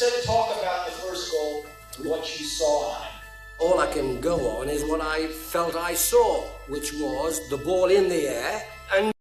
instead talk about the first goal, what you saw on it. All I can go on is what I felt I saw, which was the ball in the air and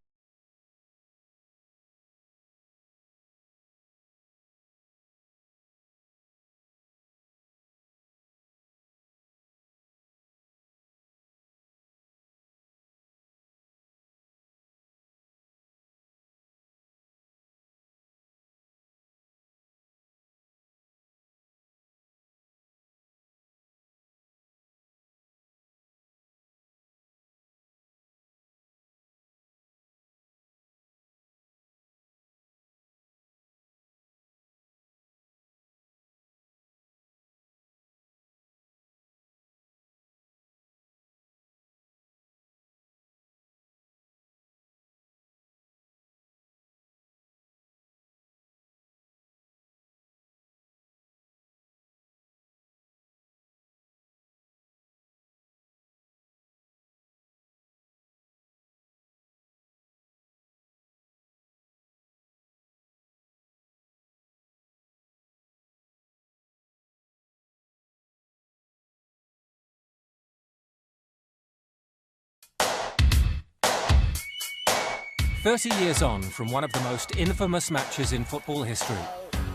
"30 years on from one of the most infamous matches in football history,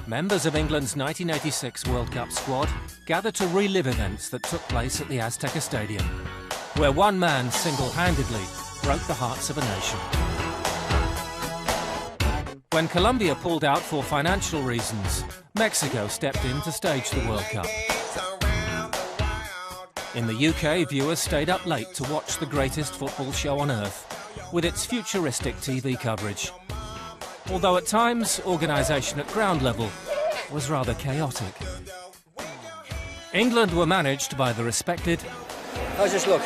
members of England's 1986 World Cup squad gather to relive events that took place at the Azteca Stadium, where one man single-handedly broke the hearts of a nation. When Colombia pulled out for financial reasons, Mexico stepped in to stage the World Cup. In the UK, viewers stayed up late to watch the greatest football show on earth, with its futuristic TV coverage. Although at times, organisation at ground level was rather chaotic. England were managed by the respected how's this look?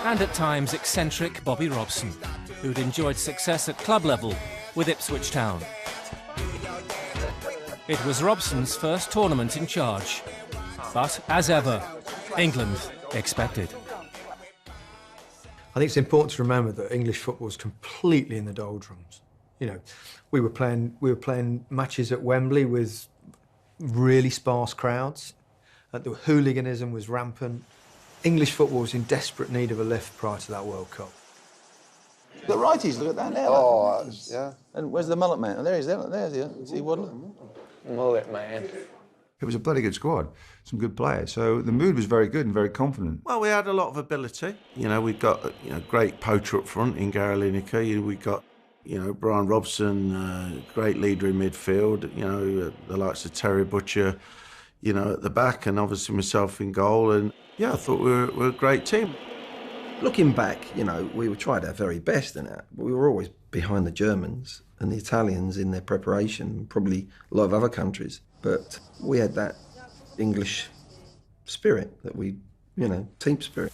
and at times eccentric Bobby Robson, who'd enjoyed success at club level with Ipswich Town. It was Robson's first tournament in charge, but as ever, England expected. I think it's important to remember that English football was completely in the doldrums. You know, we were playing matches at Wembley with really sparse crowds. The hooliganism was rampant. English football was in desperate need of a lift prior to that World Cup. The righties, look at that there. Oh, yeah. And where's the mullet man? Oh, there he is, there's he. See Hoddle? Mullet man. It was a bloody good squad, some good players. So the mood was very good and very confident. Well, we had a lot of ability. You know, we've got great poacher up front in Gary Lineker. We got Brian Robson, great leader in midfield. The likes of Terry Butcher, at the back, and obviously myself in goal. And yeah, I thought we were a great team. Looking back, we tried our very best in that, but we were always behind the Germans and the Italians in their preparation, probably a lot of other countries. But we had that English spirit that team spirit.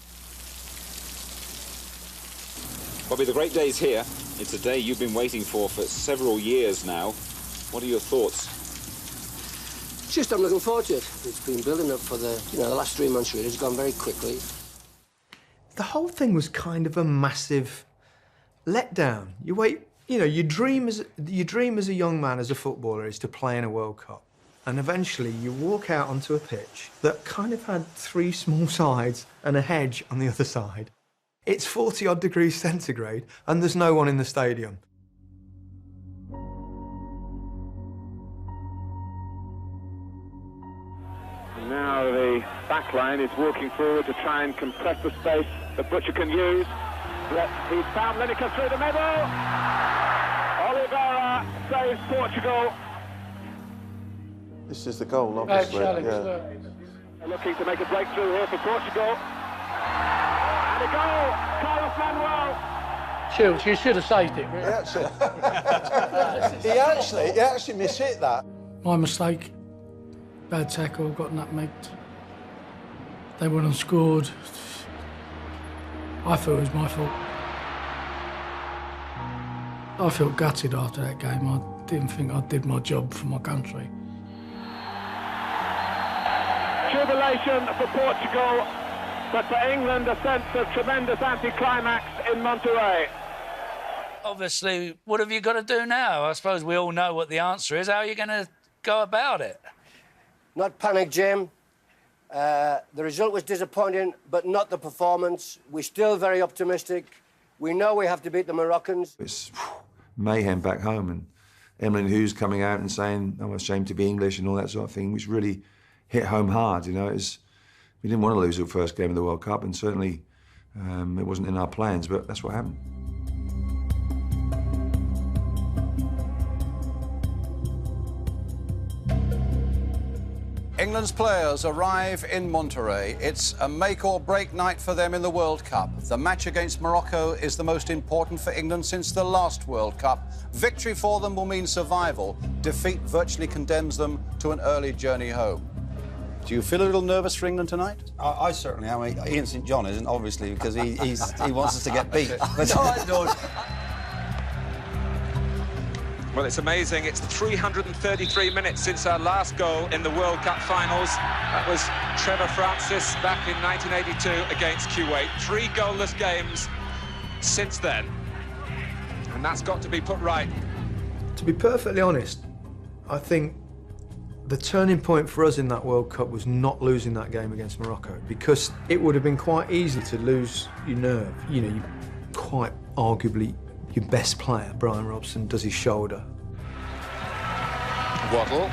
Bobby, the great day's here. It's a day you've been waiting for several years now. What are your thoughts? It's just I'm looking forward to it. It's been building up for the last 3 months really. It's gone very quickly. The whole thing was kind of a massive letdown. You dream as a young man, as a footballer, is to play in a World Cup. And eventually you walk out onto a pitch that kind of had 3 small sides and a hedge on the other side. It's 40-odd degrees centigrade and there's no one in the stadium. And now the back line is walking forward to try and compress the space that Butcher can use. He's found Lineker through the middle. Oliveira saves Portugal. This is the goal, obviously. Looking to make a breakthrough here for Portugal. And a goal! Carlos Manuel! Shields, you should have saved it, really. He actually mishit that. My mistake. Bad tackle, got nutmegged. They went and scored. I thought it was my fault. I felt gutted after that game. I didn't think I did my job for my country. Jubilation for Portugal, but for England a sense of tremendous anticlimax in Monterrey. Obviously, what have you got to do now? I suppose we all know what the answer is. How are you going to go about it? Not panic, Jim. The result was disappointing, but not the performance. We're still very optimistic. We know we have to beat the Moroccans. It's mayhem back home, and Emlyn Hughes coming out and saying, I'm ashamed to be English and all that sort of thing, which really hit home hard, you know. We didn't want to lose the first game of the World Cup, and certainly it wasn't in our plans, but that's what happened. England's players arrive in Monterrey. It's a make-or-break night for them in the World Cup. The match against Morocco is the most important for England since the last World Cup. Victory for them will mean survival. Defeat virtually condemns them to an early journey home. Do you feel a little nervous for England tonight? I certainly am. Ian St John isn't, obviously, because he wants us to get beat. But No, I don't. Well, it's amazing. It's 333 minutes since our last goal in the World Cup finals. That was Trevor Francis back in 1982 against Kuwait. 3 goalless games since then. And that's got to be put right. To be perfectly honest, I think the turning point for us in that World Cup was not losing that game against Morocco, because it would have been quite easy to lose your nerve. You know, you quite arguably your best player, Brian Robson, does his shoulder. Waddle.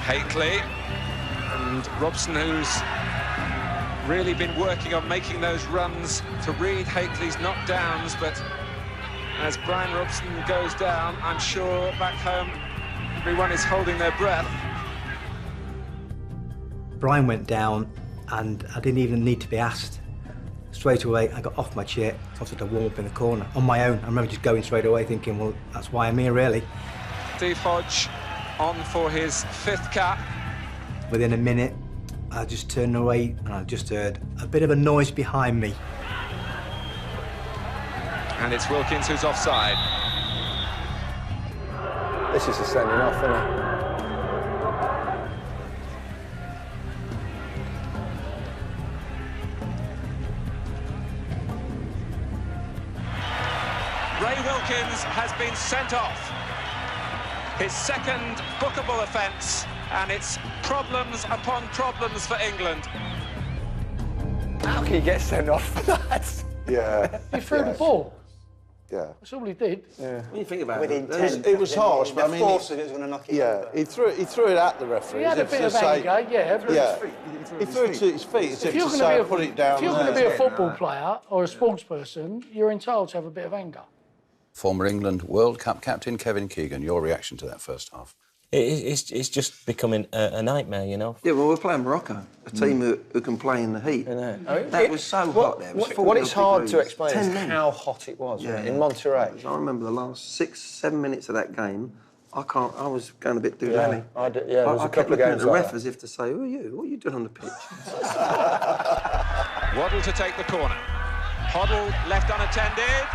Hakely. And Robson, who's really been working on making those runs to read Hakely's knockdowns, but as Brian Robson goes down, I'm sure back home everyone is holding their breath. Brian went down and I didn't even need to be asked. Straight away, I got off my chair, started to warm up in the corner on my own. I remember just going straight away thinking, well, that's why I'm here, really. Steve Hodge on for his 5th cap. Within a minute, I just turned away and I just heard a bit of a noise behind me. And it's Wilkins who's offside. This is a sending off, isn't it? Ray Wilkins has been sent off. His 2nd bookable offence, and it's problems upon problems for England. How can you get sent off for that? Yeah. He threw the ball. Yeah. That's all he did. Yeah. When you think about With it, intent. It was harsh, but I mean, force of it was going to knock it. yeah, he threw it at the referee. He had a bit of anger, yeah. But He threw it to his feet as if to gonna say, put it down. if you're going to be there. a football player or a sports person, you're entitled to have a bit of anger. Former England World Cup captain Kevin Keegan, your reaction to that first half? It's just becoming a nightmare, you know. Yeah, well, we're playing Morocco, a team who can play in the heat. That was so hot there. It was What it's 40 hard to degrees. explain 10 is minutes. how hot it was Yeah. in Monterrey. I remember the last 6-7 minutes of that game. I was going a bit doolally. There was a I kept couple of looking at games the like ref as if to say, who are you? What are you doing on the pitch? Waddle to take the corner. Hoddle left unattended.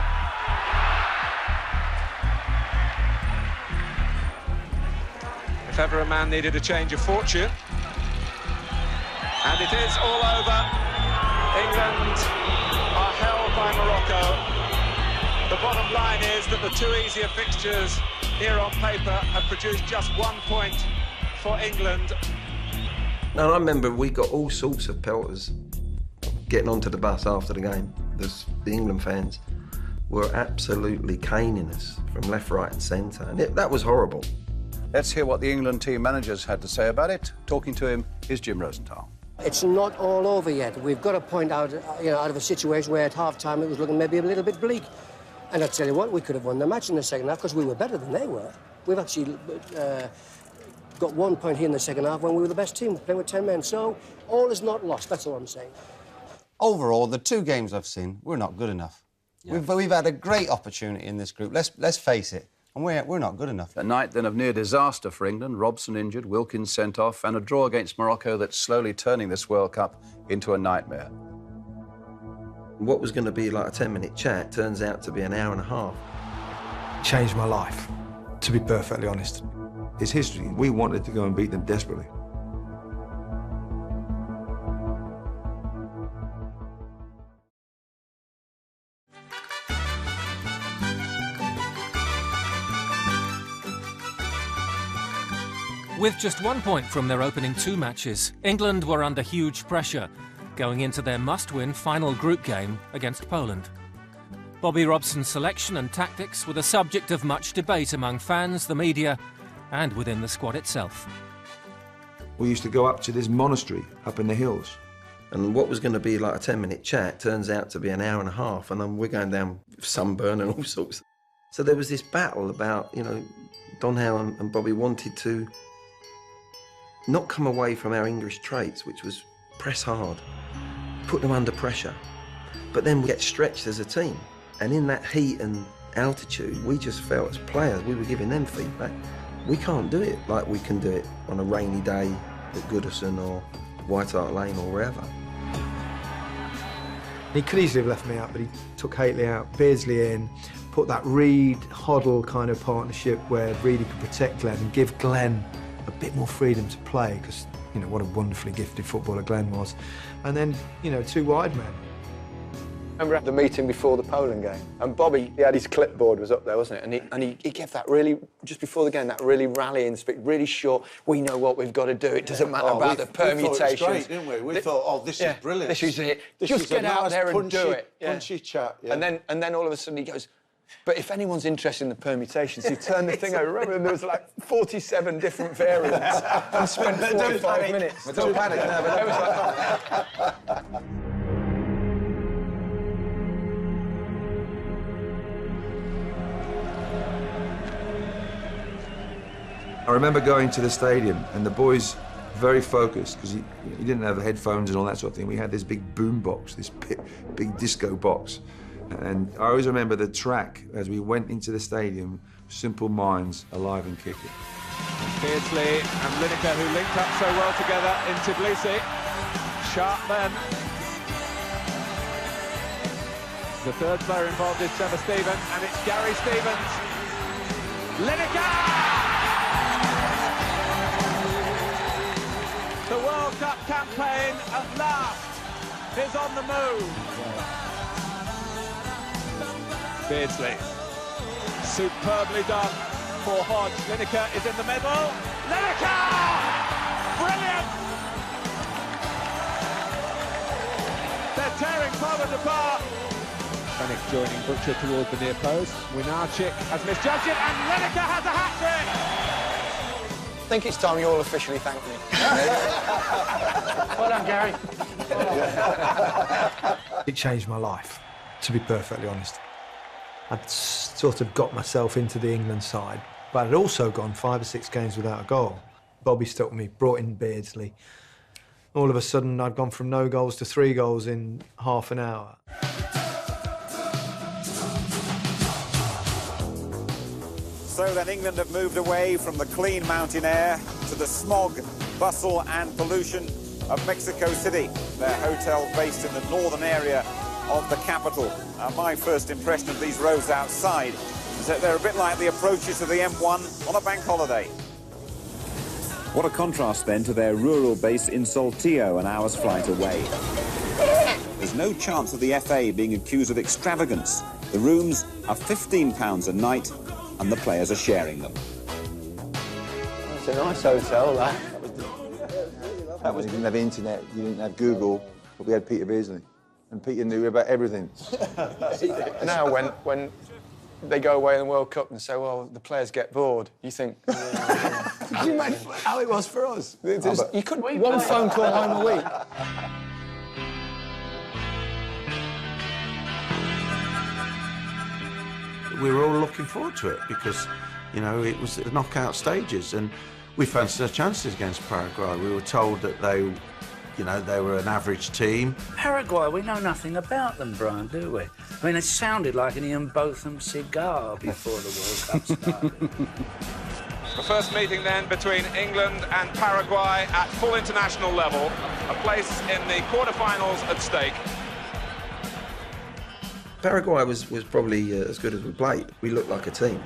If ever a man needed a change of fortune. And it is all over. England are held by Morocco. The bottom line is that the 2 easier fixtures here on paper have produced just 1 point for England. No, I remember we got all sorts of pelters getting onto the bus after the game. The England fans were absolutely caning us from left, right and centre, and that was horrible. Let's hear what the England team managers had to say about it. Talking to him is Jim Rosenthal. It's not all over yet. We've got to point out, out of a situation where at half-time it was looking maybe a little bit bleak. And I'll tell you what, we could have won the match in the second half because we were better than they were. We've actually got 1 point here in the second half when we were the best team, playing with 10 men. So all is not lost, that's all I'm saying. Overall, the 2 games I've seen, we're not good enough. Yeah. We've had a great opportunity in this group. Let's face it, and we're not good enough. A night then of near disaster for England. Robson injured, Wilkins sent off, and a draw against Morocco that's slowly turning this World Cup into a nightmare. What was going to be like a 10-minute chat turns out to be an hour and a half. Changed my life, to be perfectly honest. It's history. We wanted to go and beat them desperately. With just 1 point from their opening 2 matches, England were under huge pressure going into their must-win final group game against Poland. Bobby Robson's selection and tactics were the subject of much debate among fans, the media, and within the squad itself. We used to go up to this monastery up in the hills. And what was going to be like a 10-minute chat turns out to be an hour and a half, and then we're going down sunburn and all sorts. So there was this battle about, you know, Don Howe and Bobby wanted to not come away from our English traits, which was press hard, put them under pressure, but then we get stretched as a team. And in that heat and altitude, we just felt as players, we were giving them feedback. We can't do it like we can do it on a rainy day at Goodison or White Hart Lane or wherever. He could easily have left me out, but he took Haitley out, Beardsley in, put that Reid-Hoddle kind of partnership where Reedy could protect Glenn and give Glenn a bit more freedom to play, because, you know, what a wonderfully gifted footballer Glenn was. And then, you know, 2 wide men. I remember the meeting before the Poland game, and Bobby, he had his clipboard was up there, wasn't it? And he gave that really, just before the game, that really rallying speech, really short. We know what we've got to do. It doesn't matter about the permutations. We thought it was great, didn't we? We thought, oh, this is brilliant. This is it. This just is get out nice there and punchy, do it. Punchy chat. Yeah. And then all of a sudden he goes, but if anyone's interested in the permutations, he turned the thing over and there was like 47 different variants and spent 45 minutes. Don't panic now, but I remember going to the stadium and the boys very focused, because he didn't have headphones and all that sort of thing. We had this big boom box, this big disco box. And I always remember the track as we went into the stadium, Simple Minds, Alive and Kicking. Beardsley and Lineker, who linked up so well together in Tbilisi. Sharp men. The third player involved is Trevor Stephen, and it's Gary Stevens. Lineker! The World Cup campaign at last is on the move. Beardsley, superbly done for Hodge. Lineker is in the middle. Lineker! Brilliant! They're tearing Poland apart. Panic joining Butcher towards the near post. Winarczyk has misjudged it, and Lineker has a hat-trick! I think it's time you all officially thank me. Well done, Gary. It changed my life, to be perfectly honest. I'd sort of got myself into the England side, but I'd also gone 5 or 6 games without a goal. Bobby stuck me, brought in Beardsley. All of a sudden, I'd gone from no goals to 3 goals in half an hour. So then England have moved away from the clean mountain air to the smog, bustle and pollution of Mexico City, their hotel based in the northern area of the capital. My first impression of these roads outside is that they're a bit like the approaches to the M1 on a bank holiday. What a contrast then to their rural base in Saltillo, an hour's flight away. There's no chance of the FA being accused of extravagance. The rooms are £15 a night and the players are sharing them. It's a nice hotel, that. That was, you didn't have internet, you didn't have Google, but we had Peter Beardsley. And Peter knew about everything. Now, when they go away in the World Cup and say, well, the players get bored, you think... Can you imagine how it was for us? You couldn't... One phone call home a week. We were all looking forward to it because, you know, it was the knockout stages and we fancied our chances against Paraguay. We were told that they, you know, they were an average team. Paraguay, we know nothing about them, Brian, do we? I mean, it sounded like an Ian Botham cigar before the World Cup started. The first meeting then between England and Paraguay at full international level. A place in the quarterfinals at stake. Paraguay was probably as good as we played. We looked like a team.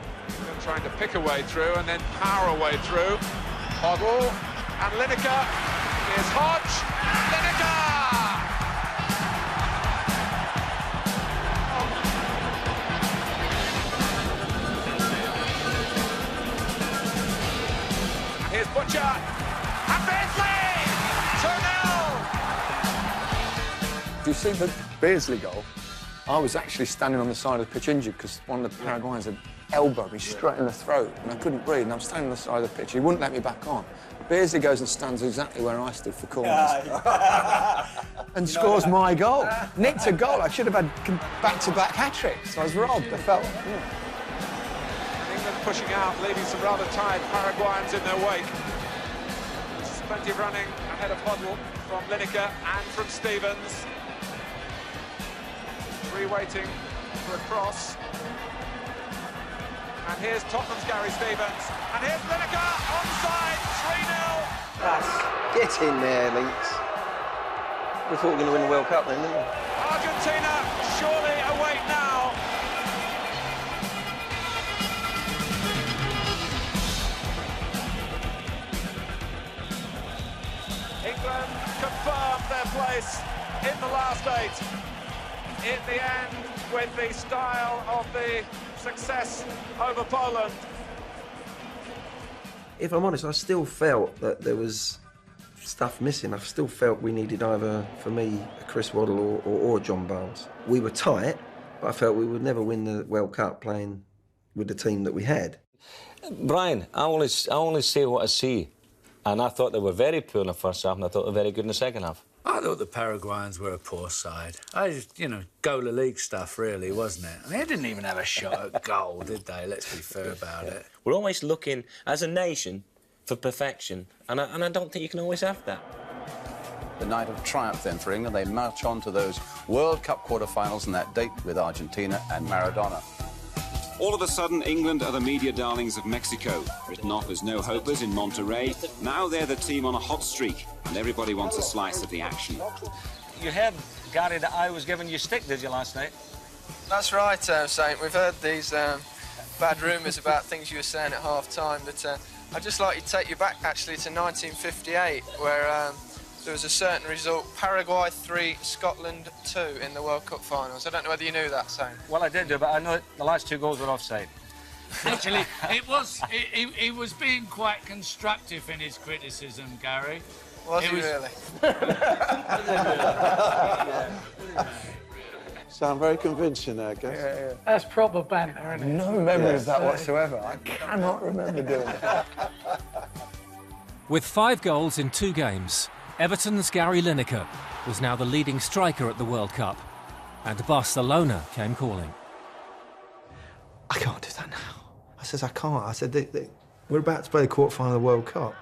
Trying to pick a way through and then power a way through. Hoddle and Lineker. Here's Hodge. Lineker! And here's Butcher and Beardsley! 2-0! Do you see the Beardsley goal? I was actually standing on the side of the pitch injured because one of the Paraguayans had elbowed me straight in the throat and I couldn't breathe and I'm standing on the side of the pitch. He wouldn't let me back on. Beardsley goes and stands exactly where I stood for corners and scores my goal. Nicked a goal. I should have had back-to-back hat-tricks. I was robbed. I felt... England pushing out, leaving some rather tired Paraguayans in their wake. There's plenty of running ahead of Hoddle from Lineker and from Stevens. Waiting for a cross. And here's Tottenham's Gary Stevens. And here's Lineker, onside, 3-0. Get in there, Lynx. We thought we were going to win the World Cup then, didn't we? Argentina surely awake now. England confirmed their place in the last 8. In the end, with the style of the success over Poland. If I'm honest, I still felt that there was stuff missing. I still felt we needed either, for me, a Chris Hoddle or John Barnes. We were tight, but I felt we would never win the World Cup playing with the team that we had. Brian, I only say what I see. And I thought they were very poor in the first half and I thought they were very good in the second half. I thought the Paraguayans were a poor side. You know, goal of league stuff, really, wasn't it? I mean, they didn't even have a shot at goal, did they? Let's be fair about it. We're always looking, as a nation, for perfection, and I don't think you can always have that. The night of triumph then for England. They march on to those World Cup quarter-finals and that date with Argentina and Maradona. All of a sudden, England are the media darlings of Mexico. Written off as no-hopers in Monterrey, now they're the team on a hot streak, and everybody wants a slice of the action. You heard, Gary, that I was giving you stick, did you, last night? That's right, Saint. We've heard these bad rumours about things you were saying at half-time, but I'd just like to take you back, actually, to 1958, where there was a certain result, Paraguay 3, Scotland 2 in the World Cup finals. I don't know whether you knew that, Saint. Well, I did do, but I know the last 2 goals were offside. Actually, he was being quite constructive in his criticism, Gary. Was he really? Sound very convincing there, guys. Yeah. That's proper banter, isn't it? No memory of that whatsoever. I cannot remember doing that. With 5 goals in 2 games, Everton's Gary Lineker was now the leading striker at the World Cup, and Barcelona came calling. I can't do that now. I said, I can't. I said, we're about to play the quarter-final of the World Cup.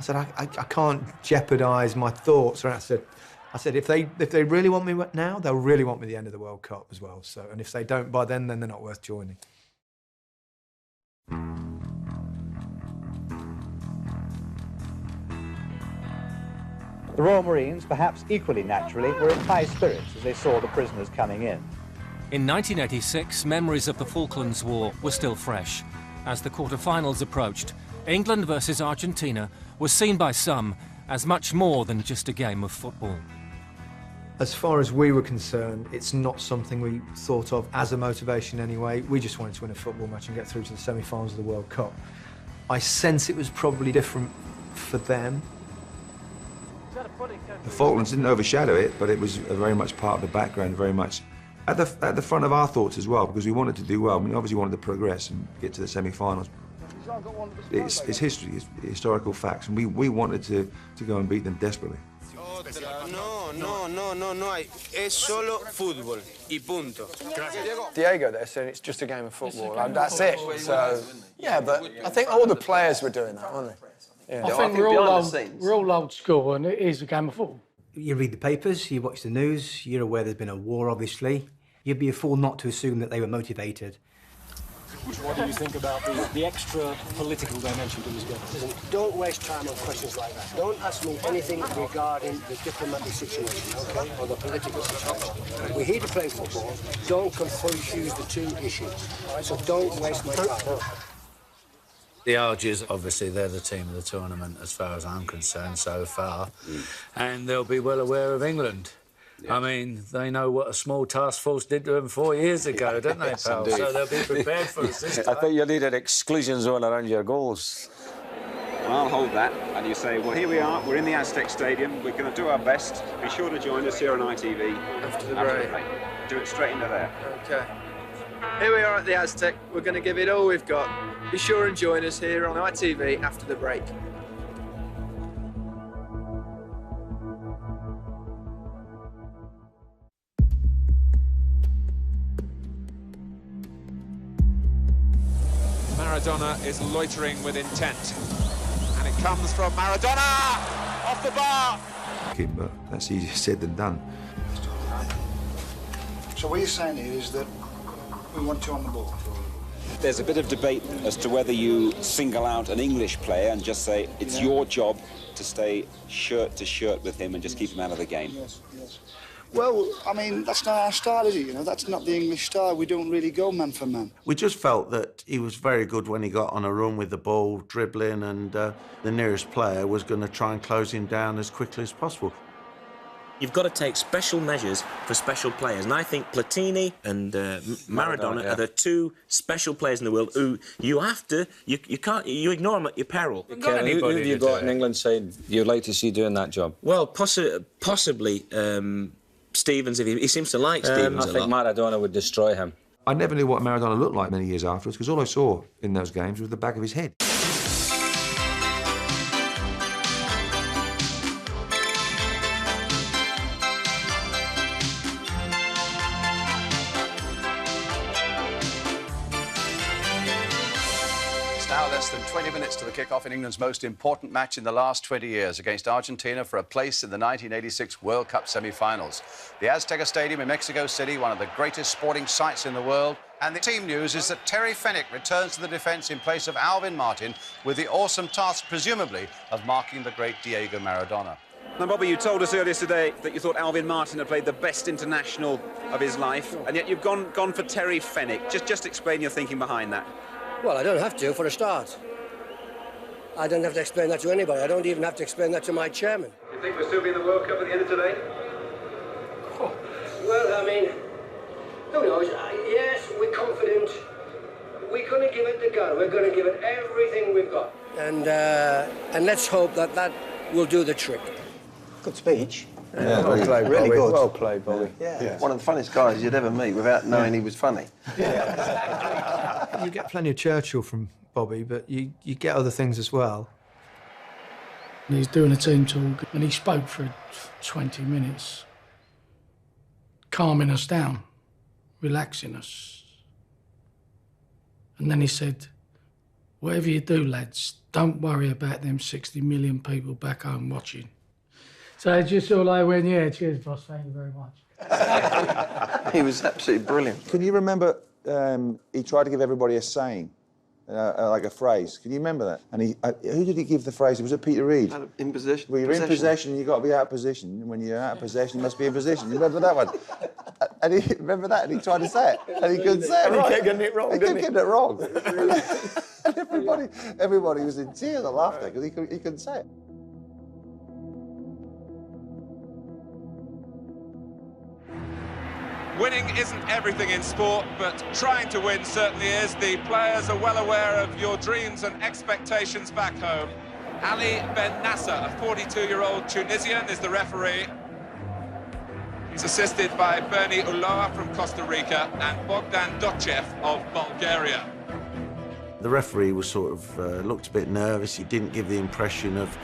I said, I can't jeopardise my thoughts. I said, if they really want me now, they'll really want me at the end of the World Cup as well. So, and if they don't by then they're not worth joining. The Royal Marines, perhaps equally naturally, were in high spirits as they saw the prisoners coming in. In 1986, memories of the Falklands War were still fresh. As the quarter-finals approached, England versus Argentina was seen by some as much more than just a game of football. As far as we were concerned, it's not something we thought of as a motivation anyway. We just wanted to win a football match and get through to the semi-finals of the World Cup. I sense it was probably different for them. The Falklands didn't overshadow it, but it was very much part of the background, very much at the front of our thoughts as well, because we wanted to do well. We obviously wanted to progress and get to the semi-finals. It's history, it's historical facts, and we wanted to go and beat them desperately. No, es solo fútbol y punto. Diego there said it's just a game of football. That's it. So, yeah, but I think all the players were doing that, weren't they? Yeah. I think we're all old school, and it is a game of football. You read the papers, you watch the news, you're aware there's been a war, obviously. You'd be a fool not to assume that they were motivated. What do you think about the extra political dimension to this game? Listen, don't waste time on questions like that. Don't ask me anything regarding the diplomatic situation, OK, or the political situation. We're here to play football. Don't confuse the 2 issues. All right? So don't waste my time. The Argies, obviously, they're the team of the tournament, as far as I'm concerned, so far. And they'll be well aware of England. Yeah. I mean, they know what a small task force did to them 4 years ago, don't they, Yes, pal? indeed. So they'll be prepared for us this time. I think you need an exclusion zone around your goals. And I'll hold that, and you say, well, here we are, we're in the Aztec Stadium, we're going to do our best. Be sure to join us here on ITV. After the break. Do it straight into there. Okay. Here we are at the Aztec. We're going to give it all we've got. Be sure and join us here on ITV after the break. Maradona is loitering with intent. And it comes from Maradona! Off the bar! But that's easier said than done. So what you're saying here is that we want you on the ball. There's a bit of debate as to whether you single out an English player and just say it's your job to stay shirt to shirt with him and just keep him out of the game. Yes, yes. Well, I mean, that's not our style, is it? You know, that's not the English style. We don't really go man for man. We just felt that he was very good when he got on a run with the ball, dribbling, and the nearest player was going to try and close him down as quickly as possible. You've got to take special measures for special players, and I think Platini and Maradona are the two special players in the world who you ignore them at your peril. Who have you got in England side you'd like to see doing that job? Well, possibly Stevens, if he seems to like Stevens I think Maradona would destroy him. I never knew what Maradona looked like many years afterwards, because all I saw in those games was the back of his head. Now less than 20 minutes to the kick-off in England's most important match in the last 20 years against Argentina for a place in the 1986 World Cup semi-finals. The Azteca Stadium in Mexico City, one of the greatest sporting sights in the world. And the team news is that Terry Fenwick returns to the defence in place of Alvin Martin with the awesome task, presumably, of marking the great Diego Maradona. Now, Bobby, you told us earlier today that you thought Alvin Martin had played the best international of his life, and yet you've gone for Terry Fenwick. Just explain your thinking behind that. Well, I don't have to, for a start. I don't have to explain that to anybody. I don't even have to explain that to my chairman. Do you think we'll still be in the World Cup at the end of today? Oh. Well, I mean, who knows? Yes, we're confident. We're going to give it the go. We're going to give it everything we've got. And let's hope that that will do the trick. Good speech. Yeah, well played, really Bobby. good. Well played, Bobby. Yeah. One of the funniest guys you'd ever meet without knowing he was funny. You get plenty of Churchill from Bobby, but you get other things as well. And he's doing a team talk, and he spoke for 20 minutes, calming us down, relaxing us. And then he said, whatever you do, lads, don't worry about them 60 million people back home watching. So it's just all I went, yeah, cheers, boss, thank you very much. He was absolutely brilliant. Can you remember he tried to give everybody a saying, like a phrase? Can you remember that? And who did he give the phrase? Was it Peter Reid? In possession. Well, you're in possession, you've got to be out of position. When you're out of possession, you must be in position. You remember that one? And he remember that, and he tried to say it, and he couldn't say it right. He kept getting it wrong, He kept getting it wrong. And everybody was in tears of laughter because he couldn't say it. Winning isn't everything in sport, but trying to win certainly is. The players are well aware of your dreams and expectations back home. Ali Ben Nasser, a 42-year-old Tunisian, is the referee. He's assisted by Bernie Ulloa from Costa Rica and Bogdan Dochev of Bulgaria. The referee was sort of looked a bit nervous. He didn't give the impression of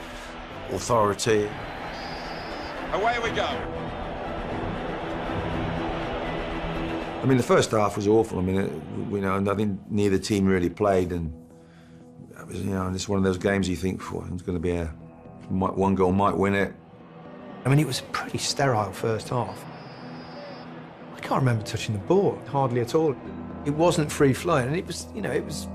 authority. Away we go. I mean, the first half was awful. I mean, I think neither team really played, and it was, it's one of those games you think, it's going to be one goal might win it. I mean, it was a pretty sterile first half. I can't remember touching the ball, hardly at all. It wasn't free-flowing, and it was, it was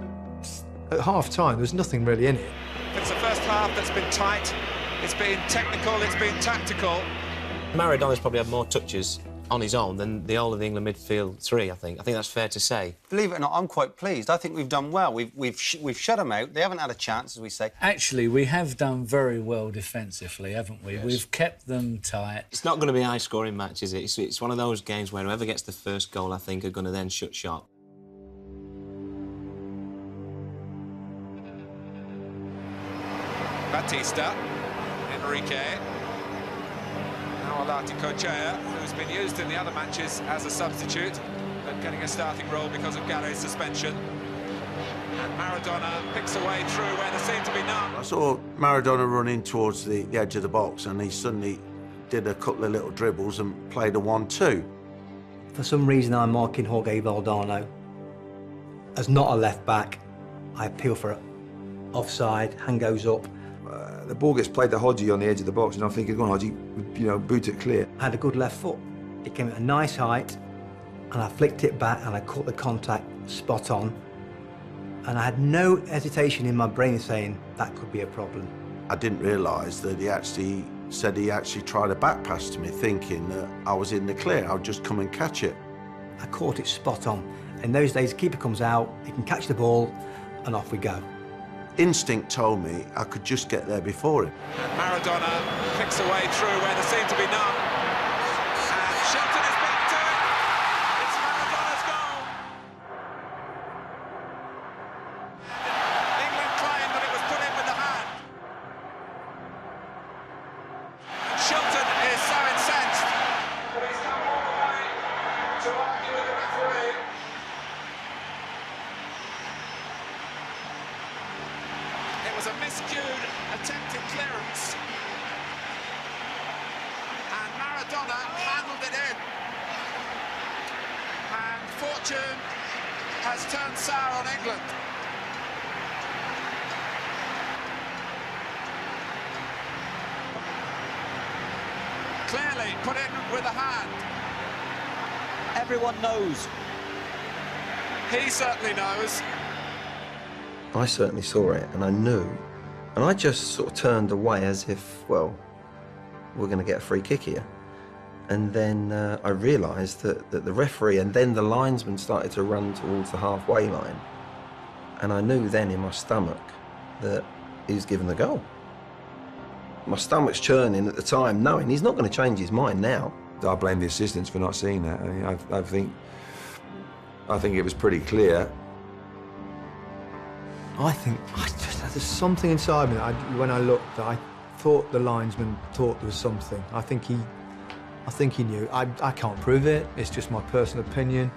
at half-time, there was nothing really in it. It's the first half that's been tight, it's been technical, it's been tactical. Maradona's probably had more touches on his own than the whole of the England midfield three, I think. I think that's fair to say. Believe it or not, I'm quite pleased. I think we've done well. We've shut them out. They haven't had a chance, as we say. Actually, we have done very well defensively, haven't we? Yes. We've kept them tight. It's not going to be a high-scoring match, is it? It's one of those games where whoever gets the first goal, I think, are going to then shut shop. Batista, Enrique, now Alati Kochea, who's been used in the other matches as a substitute, but getting a starting role because of Gary's suspension. And Maradona picks away through where there seemed to be none. I saw Maradona running towards the edge of the box, and he suddenly did a couple of little dribbles and played a 1-2. For some reason, I'm marking Jorge Valdano as not a left back. I appeal for it. Offside, hand goes up. The ball gets played to Hodge on the edge of the box, and I'm thinking, go on, Hodge, you know, boot it clear. I had a good left foot. It came at a nice height, and I flicked it back, and I caught the contact spot on. And I had no hesitation in my brain saying that could be a problem. I didn't realise that he actually said he actually tried a back pass to me, thinking that I was in the clear, I would just come and catch it. I caught it spot on. In those days, the keeper comes out, he can catch the ball, and off we go. Instinct told me I could just get there before him. And Maradona picks away through where there seemed to be none. And Shelton is back to it. It's Maradona's goal. England claim that it was put in with the hand. And Shelton is so incensed. But he's come all the way to argue with the referee. It was a miscued attempted clearance, and Maradona handled it in, and fortune has turned sour on England. Clearly put in with a hand. Everyone knows. He certainly knows. I certainly saw it, and I knew, and I just sort of turned away as if, well, we're going to get a free kick here. And then I realised that the referee and then the linesman started to run towards the halfway line. And I knew then in my stomach that he was given the goal. My stomach's churning at the time, knowing he's not going to change his mind now. I blame the assistants for not seeing that. I mean, I think it was pretty clear. There's something inside me that when I looked, I thought the linesman thought there was something. I think he knew. I can't prove it. It's just my personal opinion.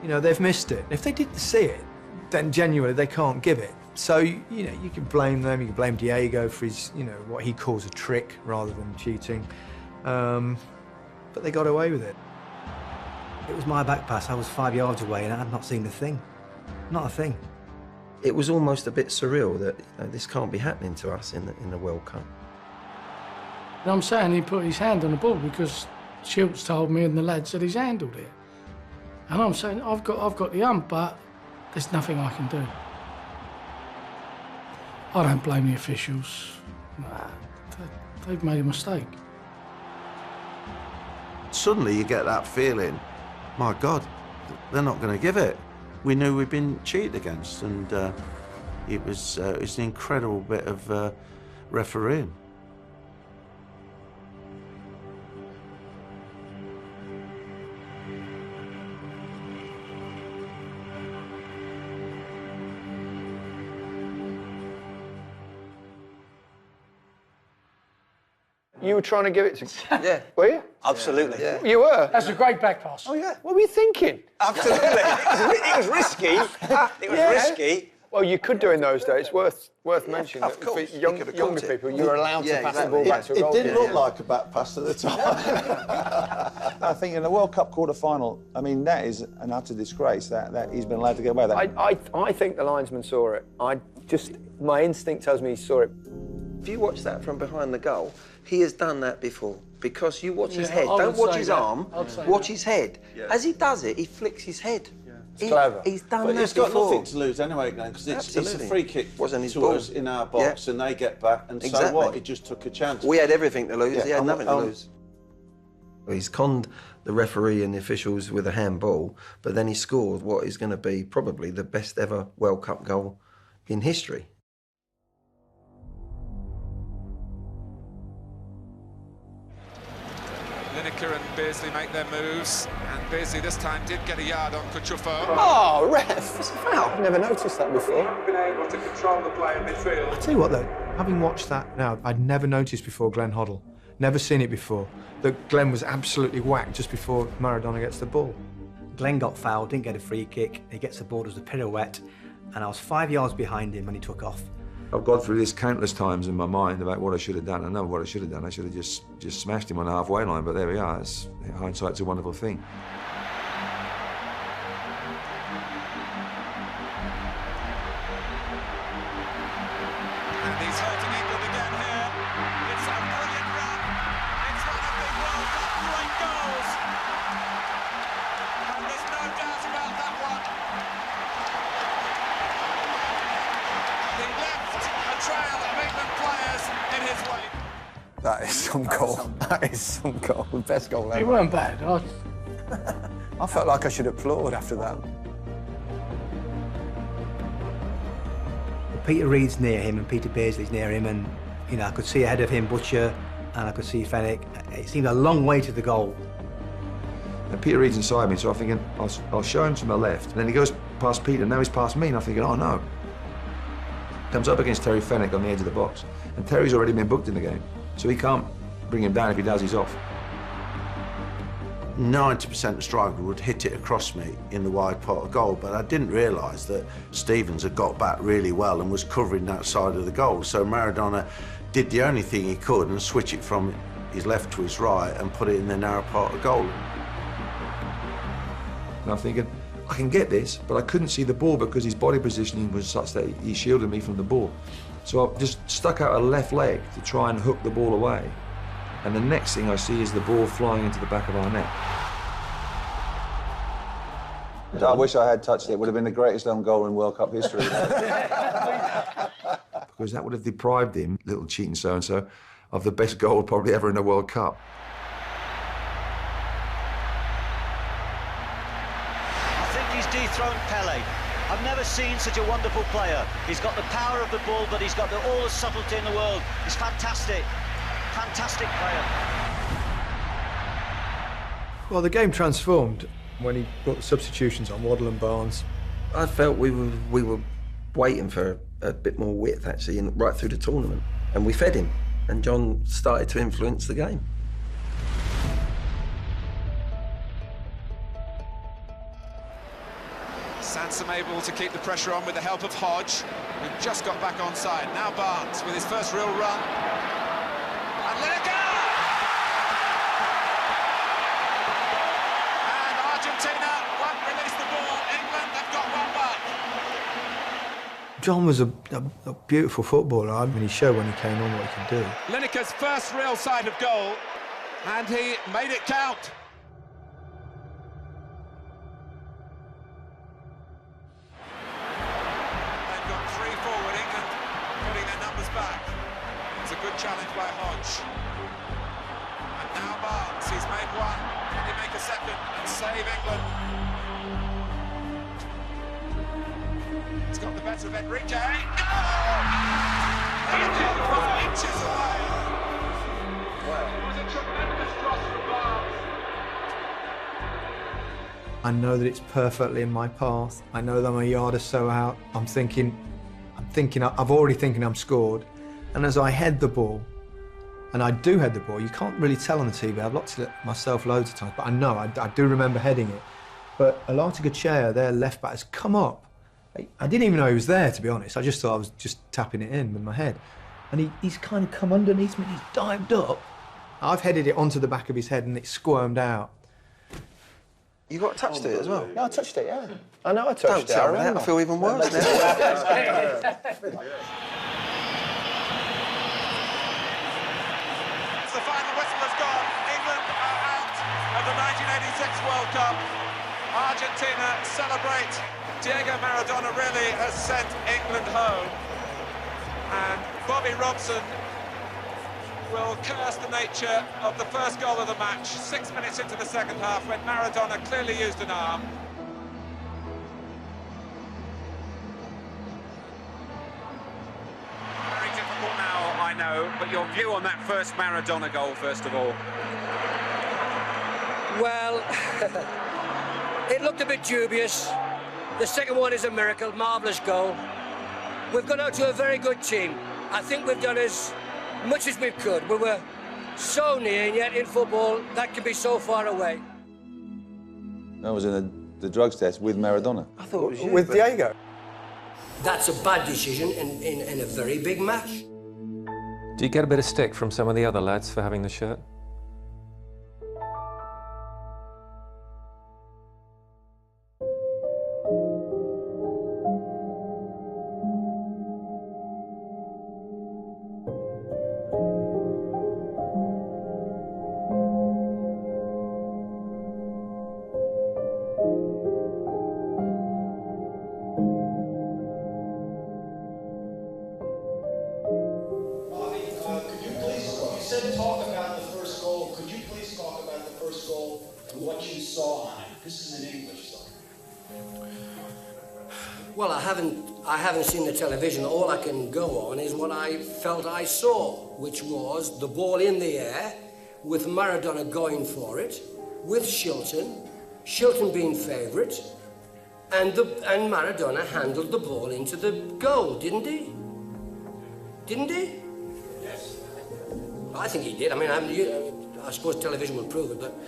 You know, they've missed it. If they didn't see it, then genuinely they can't give it. So, you know, you can blame them. You can blame Diego for his, you know, what he calls a trick rather than cheating. But they got away with it. It was my back pass. I was 5 yards away, and I had not seen a thing. Not a thing. It was almost a bit surreal that, you know, this can't be happening to us in the World Cup. And I'm saying he put his hand on the ball because Schultz told me and the lad said he's handled it. And I'm saying I've got the ump, but there's nothing I can do. I don't blame the officials. Nah, they've made a mistake. Suddenly you get that feeling, my God, they're not going to give it. We knew we'd been cheated against, and it was an incredible bit of refereeing. You were trying to give it to... Yeah. Were you? Absolutely. Yeah. You were? That's a great back pass. Oh, yeah. What were you thinking? Absolutely. It was risky. It was risky. Well, you could do in those days. Worth mentioning that for younger people, you were allowed to pass the ball back to a goal. It didn't look like a back pass at the time. I think in the World Cup quarter-final, I mean, that is an utter disgrace that he's been allowed to get away with that. I think the linesman saw it. My instinct tells me he saw it. If you watch that from behind the goal, he has done that before. Because you watch his head, I don't would watch say his that. arm, I'd say watch that. his head. Yeah. As he does it, he flicks his head. It's clever. He's done But that it's got before. nothing to lose anyway, Glenn, because it's a Absolutely. free kick Wasn't his to ball. us in our box, and they get back, and Exactly. so what? He just took a chance. We had everything to lose, Yeah, he had and nothing to lose. He's conned the referee and the officials with a handball, but then he scored what is going to be probably the best ever World Cup goal in history. Lineker and Beardsley make their moves, and Beardsley this time did get a yard on Kuchufo. Oh, ref, it's a foul. I've never noticed that before. Been able to control the play in midfield. I'll tell you what, though, having watched that now, I'd never noticed before Glenn Hoddle. Never seen it before, that Glenn was absolutely whacked just before Maradona gets the ball. Glenn got fouled, didn't get a free kick. He gets the ball as a pirouette, and I was 5 yards behind him when he took off. I've gone through this countless times in my mind about what I should have done. I know what I should have done. I should have just smashed him on the halfway line, but there we are. Hindsight's a wonderful thing. And he's hurting England again here. It's a brilliant run. It's one of the World Cup great goals. And there's no doubt about that one. He left a trail of England players in his wake. That is some goal. That is some goal. The best goal ever. It weren't bad. I felt like I should applaud after that. Peter Reid's near him and Peter Beardsley's near him, and you know I could see ahead of him Butcher and I could see Fenwick. It seemed a long way to the goal. And Peter Reid's inside me, so I'm thinking, I'll show him to my left. And then he goes past Peter, now he's past me, and I'm thinking, oh no. Comes up against Terry Fenwick on the edge of the box. And Terry's already been booked in the game, so he can't bring him down. If he does, he's off. 90% of strikers would hit it across me in the wide part of goal, but I didn't realise that Stevens had got back really well and was covering that side of the goal. So Maradona did the only thing he could and switch it from his left to his right and put it in the narrow part of goal. And I'm thinking, I can get this, but I couldn't see the ball because his body positioning was such that he shielded me from the ball. So I just stuck out a left leg to try and hook the ball away. And the next thing I see is the ball flying into the back of our net. I wish I had touched it. It would have been the greatest own goal in World Cup history. Because that would have deprived him, little cheating so-and-so, of the best goal probably ever in a World Cup. I think he's dethroned Pele. I've never seen such a wonderful player. He's got the power of the ball, but he's got all the subtlety in the world. He's fantastic. Fantastic player. Well, the game transformed when he brought the substitutions on, Waddle and Barnes. I felt we were waiting for a bit more width, actually, right through the tournament. And we fed him, and John started to influence the game. Sansom able to keep the pressure on with the help of Hodge, who just got back onside. Now Barnes with his first real run. And Lineker! And Argentina won't release the ball. England have got one back. John was a beautiful footballer. I mean, he showed when he came on what he could do. Lineker's first real sight of goal, and he made it count. They've got three forward, England putting their numbers back. It's a good challenge by Hodge. And now Barnes, he's made one. Can he make a second and save England? He's got the better of Enrique. Goal! 5 inches away. It was a tremendous cross from Barnes. I know that it's perfectly in my path. I know that I'm a yard or so out. I've already thinking I'm scored. And as I head the ball, and I do head the ball, you can't really tell on the TV. I've looked at it myself loads of times, but I know, I do remember heading it. But Lineker, their left back, has come up. I didn't even know he was there, to be honest. I just thought I was just tapping it in with my head. And he's kind of come underneath me, he's dived up. I've headed it onto the back of his head and it squirmed out. You got touched it as well? Yeah, I touched it, yeah. I know I touched Don't it. tell me that. I feel even worse now. The final whistle has gone. England are out of the 1986 World Cup. Argentina celebrate. Diego Maradona really has sent England home. And Bobby Robson will curse the nature of the first goal of the match 6 minutes into the second half when Maradona clearly used an arm. Very difficult now, I know, but your view on that first Maradona goal, first of all. Well, it looked a bit dubious. The second one is a miracle, marvellous goal. We've gone out to a very good team. I think we've done as much as we could. We were so near, and yet in football, that can be so far away. I was in the drugs test with Maradona. I thought it was you. With Diego? That's a bad decision in a very big match. Do you get a bit of stick from some of the other lads for having the shirt? Well, I haven't seen the television. All I can go on is what I felt I saw, which was the ball in the air, with Maradona going for it, with Shilton being favourite, and Maradona handled the ball into the goal, didn't he? Didn't he? Yes. I think he did. I mean, I suppose television will prove it, but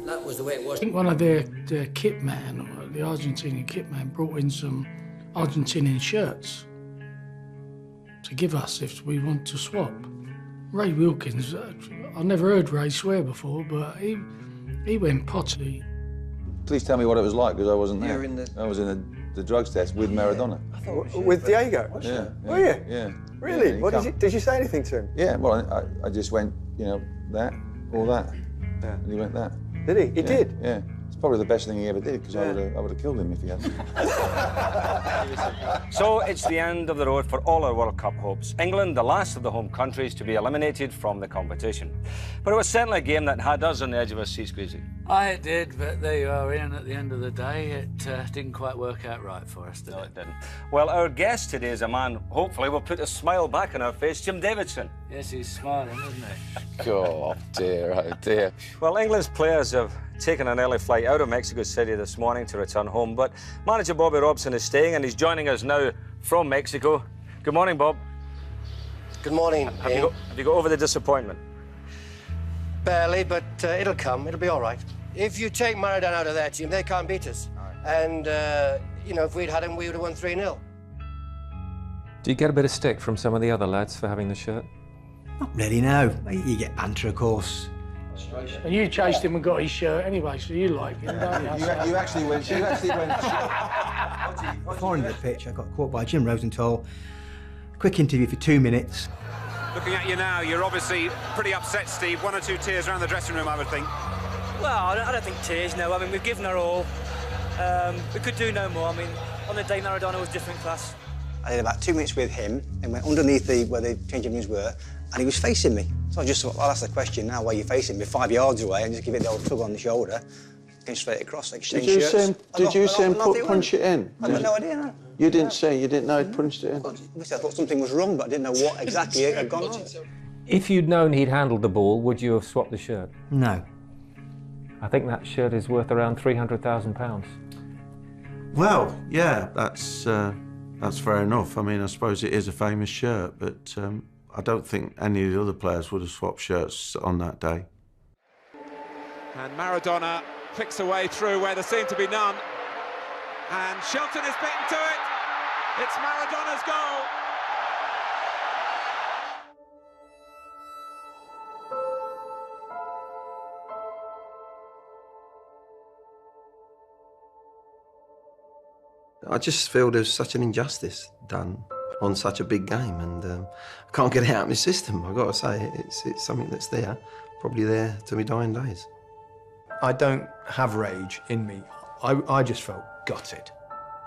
that was the way it was. I think one of their kit man, or the Argentinian kit man, brought in some Argentinian shirts to give us if we want to swap. Ray Wilkins, I've never heard Ray swear before, but he went potty. Please tell me what it was like, because I wasn't there. You were in I was in the drugs test with Maradona. With Diego? Yeah. Were you? Yeah. Really? Yeah, did you say anything to him? Yeah, well, I just went, you know, that or that. Yeah. And he went that. Did he? He did? Yeah. It's probably the best thing he ever did, because I would have killed him if he hadn't. So it's the end of the road for all our World Cup hopes. England, the last of the home countries to be eliminated from the competition. But it was certainly a game that had us on the edge of our seats, Greasy. I did, but there you are, Ian. At the end of the day, it didn't quite work out right for us, did it? No, it didn't. Well, our guest today is a man, hopefully, will put a smile back on our face, Jim Davidson. Yes, he's smiling, isn't he? Oh, dear, oh, dear. Well, England's players have taken an early flight out of Mexico City this morning to return home, but manager Bobby Robson is staying, and he's joining us now from Mexico. Good morning, Bob. Good morning, Have you got over the disappointment? Barely, but it'll come. It'll be all right. If you take Maradona out of their team, they can't beat us. And, you know, if we'd had him, we would have won 3-0. Do you get a bit of stick from some of the other lads for having the shirt? Not really, no. You get banter, of course. And you chased him and got his shirt anyway, so you like him, don't you? You actually went. Far into the pitch, I got caught by Jim Rosenthal. Quick interview for 2 minutes. Looking at you now, you're obviously pretty upset, Steve. 1 or 2 tears around the dressing room, I would think. Well, I don't think tears, no. I mean, we've given our all. We could do no more. I mean, on the day, Maradona was different class. I did about 2 minutes with him and went underneath where the changing rooms were, and he was facing me. So I just thought, I'll ask the question now, where you're facing me, 5 yards away, and just give it the old tug on the shoulder, came straight across, exchange shirts. Did you see him punch it in? I had no idea, no. You didn't know he'd punched it in? Obviously, I thought something was wrong, but I didn't know what exactly had gone on. If you'd known he'd handled the ball, would you have swapped the shirt? No. I think that shirt is worth around £300,000. Well, yeah, that's fair enough. I mean, I suppose it is a famous shirt, but I don't think any of the other players would have swapped shirts on that day. And Maradona flicks away through where there seemed to be none. And Shilton is beaten to it. It's Maradona's goal. I just feel there's such an injustice done on such a big game, and I can't get it out of my system. I've got to say, it's something that's there, probably there to my dying days. I don't have rage in me. I just felt gutted,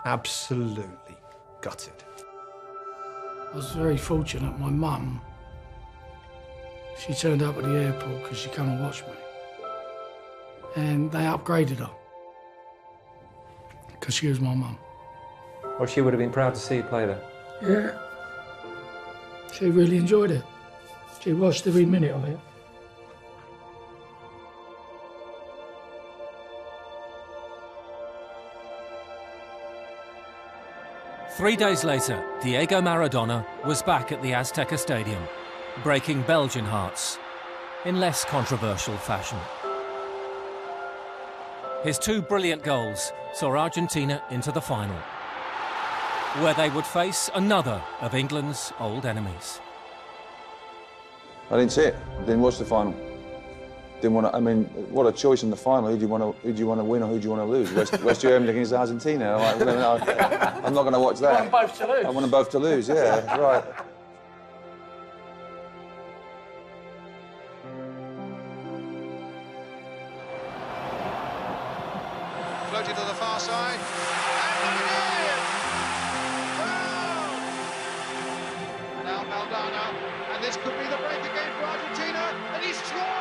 absolutely gutted. I was very fortunate. My mum, she turned up at the airport because she came and watched me. And they upgraded her because she was my mum. Well, she would have been proud to see you play there. Yeah. She really enjoyed it. She watched every minute of it. 3 days later, Diego Maradona was back at the Azteca Stadium, breaking Belgian hearts in less controversial fashion. His 2 brilliant goals saw Argentina into the final, where they would face another of England's old enemies. I didn't see it. Didn't watch the final. Didn't want to. I mean, what a choice in the final. Who do you want to win or who do you want to lose? West Germany against Argentina. I'm not going to watch that. You want both to lose. I want them both to lose. Yeah, right. Floated to the far side. And again! Now Maradona, and this could be the break again for Argentina, and he scored!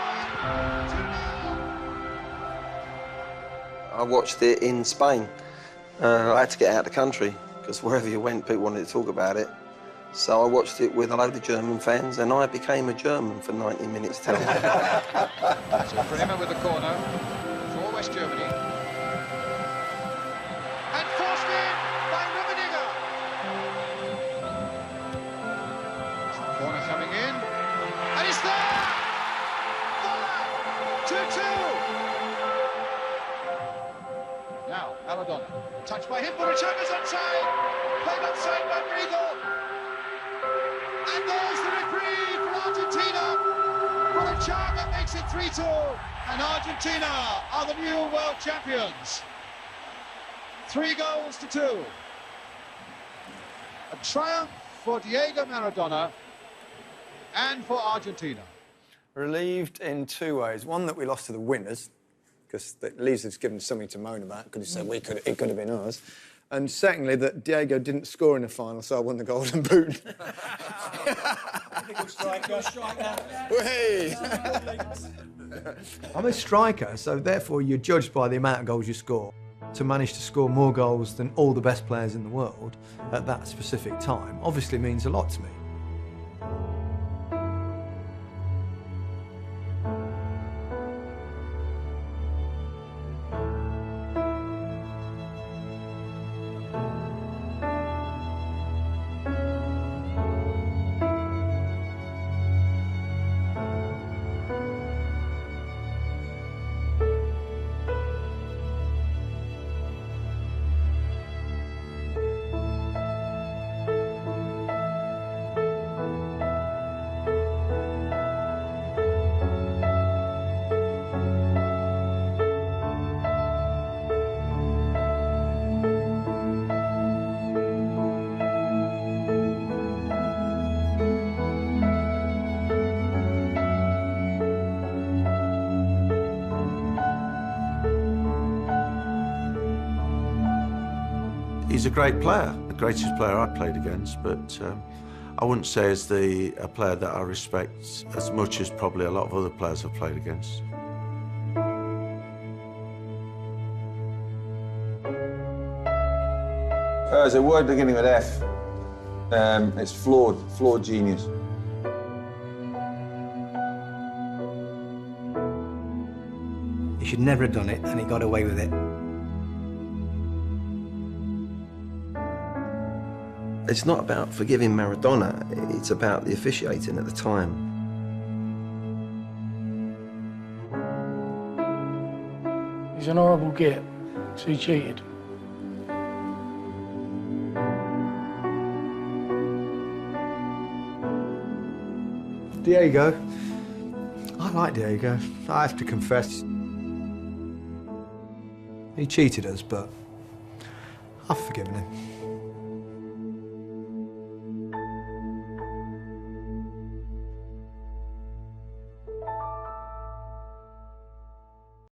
2-0! I watched it in Spain. I had to get out of the country because wherever you went, people wanted to talk about it. So I watched it with a load of German fans, and I became a German for 90 minutes. So Bremer with the corner for West Germany. And forced in by Rummenigge. Corner coming in. And it's there! Voila! 2-2. Now, Maradona. Touched by him, Burruchaga's onside. Played onside by Rigo. And there's the reprieve for Argentina. Burruchaga makes it 3-2. And Argentina are the new world champions. 3 goals to 2. A triumph for Diego Maradona and for Argentina. Relieved in 2 ways. One, that we lost to the winners, because at least it's given something to moan about, because it could have been us. And secondly, that Diego didn't score in the final, so I won the Golden Boot. I'm a striker, so therefore you're judged by the amount of goals you score. To manage to score more goals than all the best players in the world at that specific time obviously means a lot to me. He's a great player, the greatest player I played against, but I wouldn't say he's a player that I respect as much as probably a lot of other players I've played against. There's a word beginning with F. It's flawed genius. He should never have done it, and he got away with it. It's not about forgiving Maradona, it's about the officiating at the time. He's an horrible git, so he cheated. Diego. I like Diego. I have to confess. He cheated us, but I've forgiven him.